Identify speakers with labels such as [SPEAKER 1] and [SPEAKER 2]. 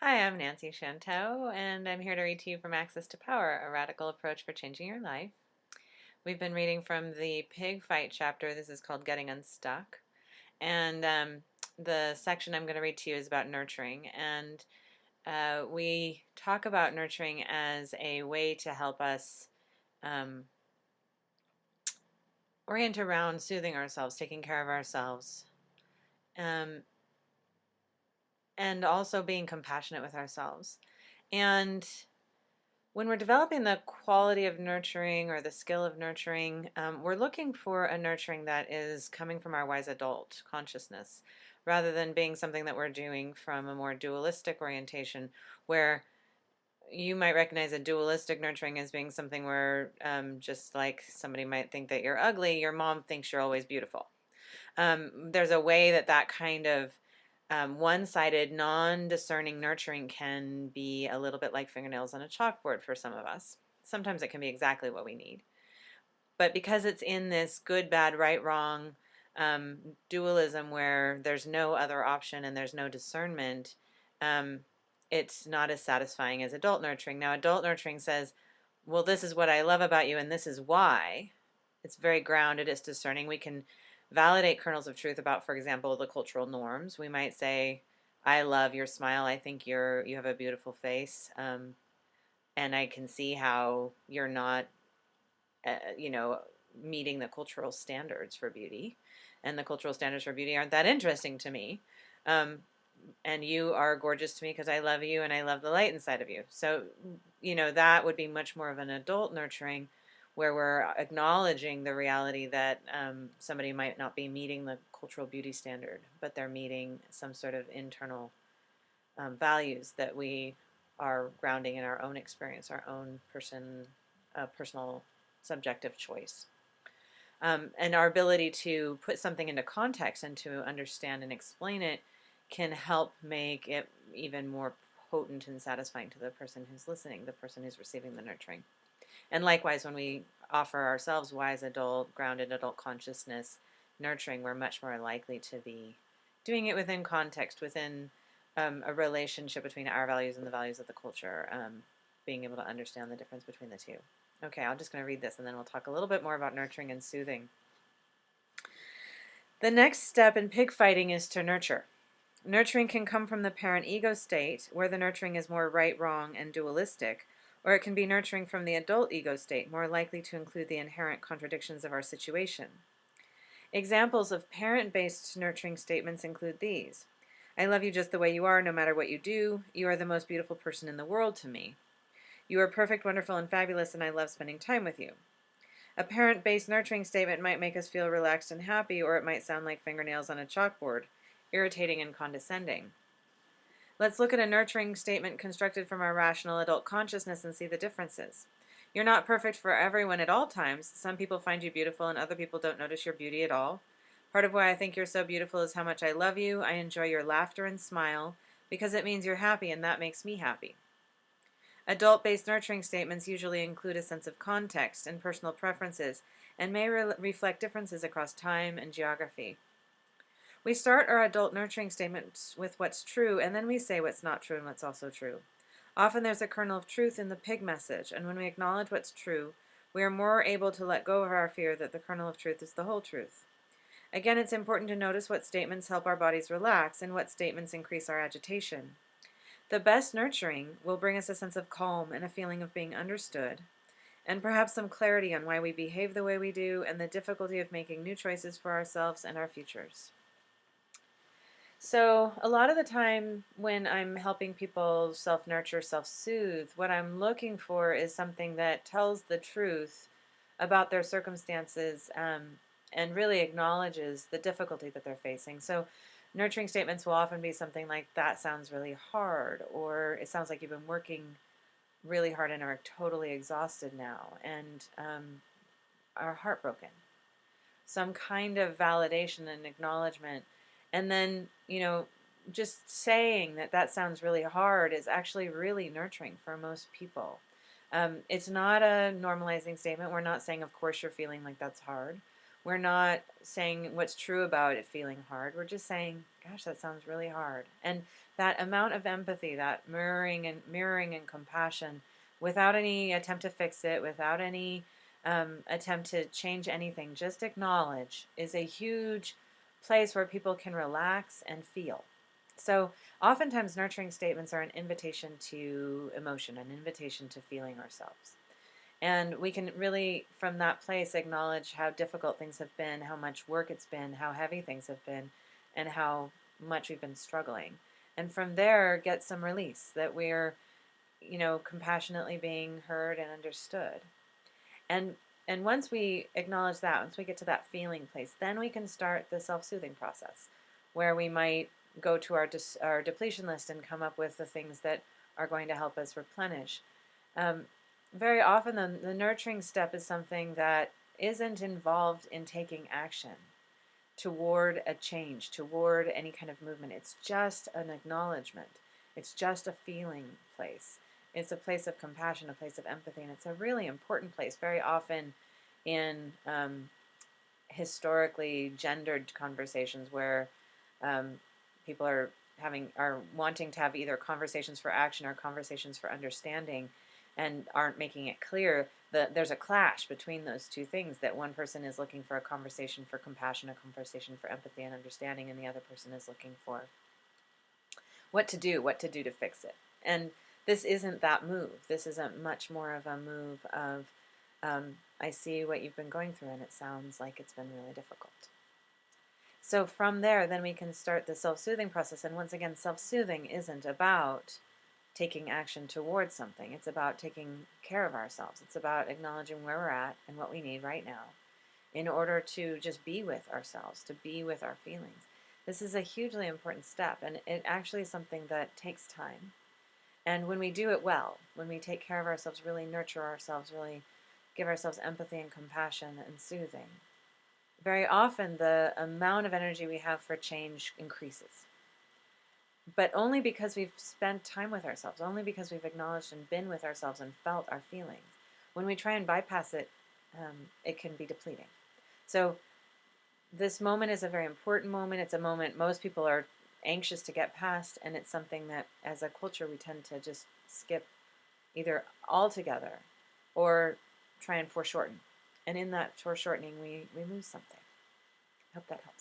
[SPEAKER 1] Hi, I'm Nancy Shantou, and I'm here to read to you from Access to Power, a radical approach for changing your life. We've been reading from the pig fight chapter. This is called Getting Unstuck. And the section I'm going to read to you is about nurturing. And we talk about nurturing as a way to help us um, orient around soothing ourselves, taking care of ourselves, um, and also being compassionate with ourselves. And when we're developing the quality of nurturing or the skill of nurturing, we're looking for a nurturing that is coming from our wise adult consciousness rather than being something that we're doing from a more dualistic orientation where you might recognize a dualistic nurturing as being something where just like somebody might think that you're ugly, your mom thinks you're always beautiful. There's a way that that kind of one-sided, non-discerning nurturing can be a little bit like fingernails on a chalkboard for some of us. Sometimes it can be exactly what we need. But because it's in this good, bad, right, wrong dualism where there's no other option and there's no discernment, um, it's not as satisfying as adult nurturing. Now, adult nurturing says, well, this is what I love about you and this is why. It's very grounded, it's discerning. We can validate kernels of truth about, for example, the cultural norms. We might say, I love your smile. I think you have a beautiful face. And I can see how you're not, you know, meeting the cultural standards for beauty. And the cultural standards for beauty aren't that interesting to me. Um, and you are gorgeous to me because I love you and I love the light inside of you. So, that would be much more of an adult nurturing where we're acknowledging the reality that somebody might not be meeting the cultural beauty standard, but they're meeting some sort of internal values that we are grounding in our own experience, our own personal subjective choice. And our ability to put something into context and to understand and explain it can help make it even more potent and satisfying to the person who's listening, the person who's receiving the nurturing. And likewise, when we offer ourselves wise adult, grounded adult consciousness nurturing, we're much more likely to be doing it within context, within a relationship between our values and the values of the culture, being able to understand the difference between the two. Okay, I'm just going to read this and then we'll talk a little bit more about nurturing and soothing. The next step in pig fighting is to nurture. Nurturing can come from the parent ego state, where the nurturing is more right, wrong, and dualistic, or it can be nurturing from the adult ego state, more likely to include the inherent contradictions of our situation. Examples of parent-based nurturing statements include these. I love you just the way you are, no matter what you do. You are the most beautiful person in the world to me. You are perfect, wonderful, and fabulous, and I love spending time with you. A parent-based nurturing statement might make us feel relaxed and happy, or it might sound like fingernails on a chalkboard, irritating and condescending. Let's look at a nurturing statement constructed from our rational adult consciousness and see the differences. You're not perfect for everyone at all times. Some people find you beautiful and other people don't notice your beauty at all. Part of why I think you're so beautiful is how much I love you. I enjoy your laughter and smile because it means you're happy and that makes me happy. Adult-based nurturing statements usually include a sense of context and personal preferences and may reflect differences across time and geography. We start our adult nurturing statements with what's true, and then we say what's not true and what's also true. Often there's a kernel of truth in the pig message, and when we acknowledge what's true, we are more able to let go of our fear that the kernel of truth is the whole truth. Again, it's important to notice what statements help our bodies relax and what statements increase our agitation. The best nurturing will bring us a sense of calm and a feeling of being understood, and perhaps some clarity on why we behave the way we do and the difficulty of making new choices for ourselves and our futures. So a lot of the time when I'm helping people self-nurture, self-soothe, what I'm looking for is something that tells the truth about their circumstances and really acknowledges the difficulty that they're facing. So nurturing statements will often be something like, that sounds really hard, or it sounds like you've been working really hard and are totally exhausted now and are heartbroken. Some kind of validation and acknowledgement. And then, just saying that that sounds really hard is actually really nurturing for most people. It's not a normalizing statement. We're not saying, of course, you're feeling like that's hard. We're not saying what's true about it feeling hard. We're just saying, gosh, that sounds really hard. And that amount of empathy, that mirroring and compassion, without any attempt to fix it, without any attempt to change anything, just acknowledge, is a huge place where people can relax and feel. So oftentimes nurturing statements are an invitation to emotion, an invitation to feeling ourselves. And we can really, from that place, acknowledge how difficult things have been, how much work it's been, how heavy things have been, and how much we've been struggling. And from there, get some release that we're, compassionately being heard and understood. And and once we acknowledge that, once we get to that feeling place, then we can start the self-soothing process, where we might go to our depletion list and come up with the things that are going to help us replenish. Um, Very often, the nurturing step is something that isn't involved in taking action toward a change, toward any kind of movement. It's just an acknowledgement. It's just a feeling place. It's a place of compassion, a place of empathy, and it's a really important place. Very often in historically gendered conversations where um, people are wanting to have either conversations for action or conversations for understanding, and aren't making it clear that there's a clash between those two things, that one person is looking for a conversation for compassion, a conversation for empathy and understanding, and the other person is looking for what to do to fix it. And this isn't that move. This isn't much more of a move of, I see what you've been going through and it sounds like it's been really difficult. So from there, then we can start the self-soothing process. And once again, self-soothing isn't about taking action towards something. It's about taking care of ourselves. It's about acknowledging where we're at and what we need right now in order to just be with ourselves, to be with our feelings. This is a hugely important step, and it actually is something that takes time. And when we do it well, when we take care of ourselves, really nurture ourselves, really give ourselves empathy and compassion and soothing, very often the amount of energy we have for change increases. But only because we've spent time with ourselves, only because we've acknowledged and been with ourselves and felt our feelings. When we try and bypass it, it can be depleting. So this moment is a very important moment. It's a moment most people are anxious to get past, and it's something that as a culture we tend to just skip either altogether or try and foreshorten. And in that foreshortening, we lose something. I hope that helps.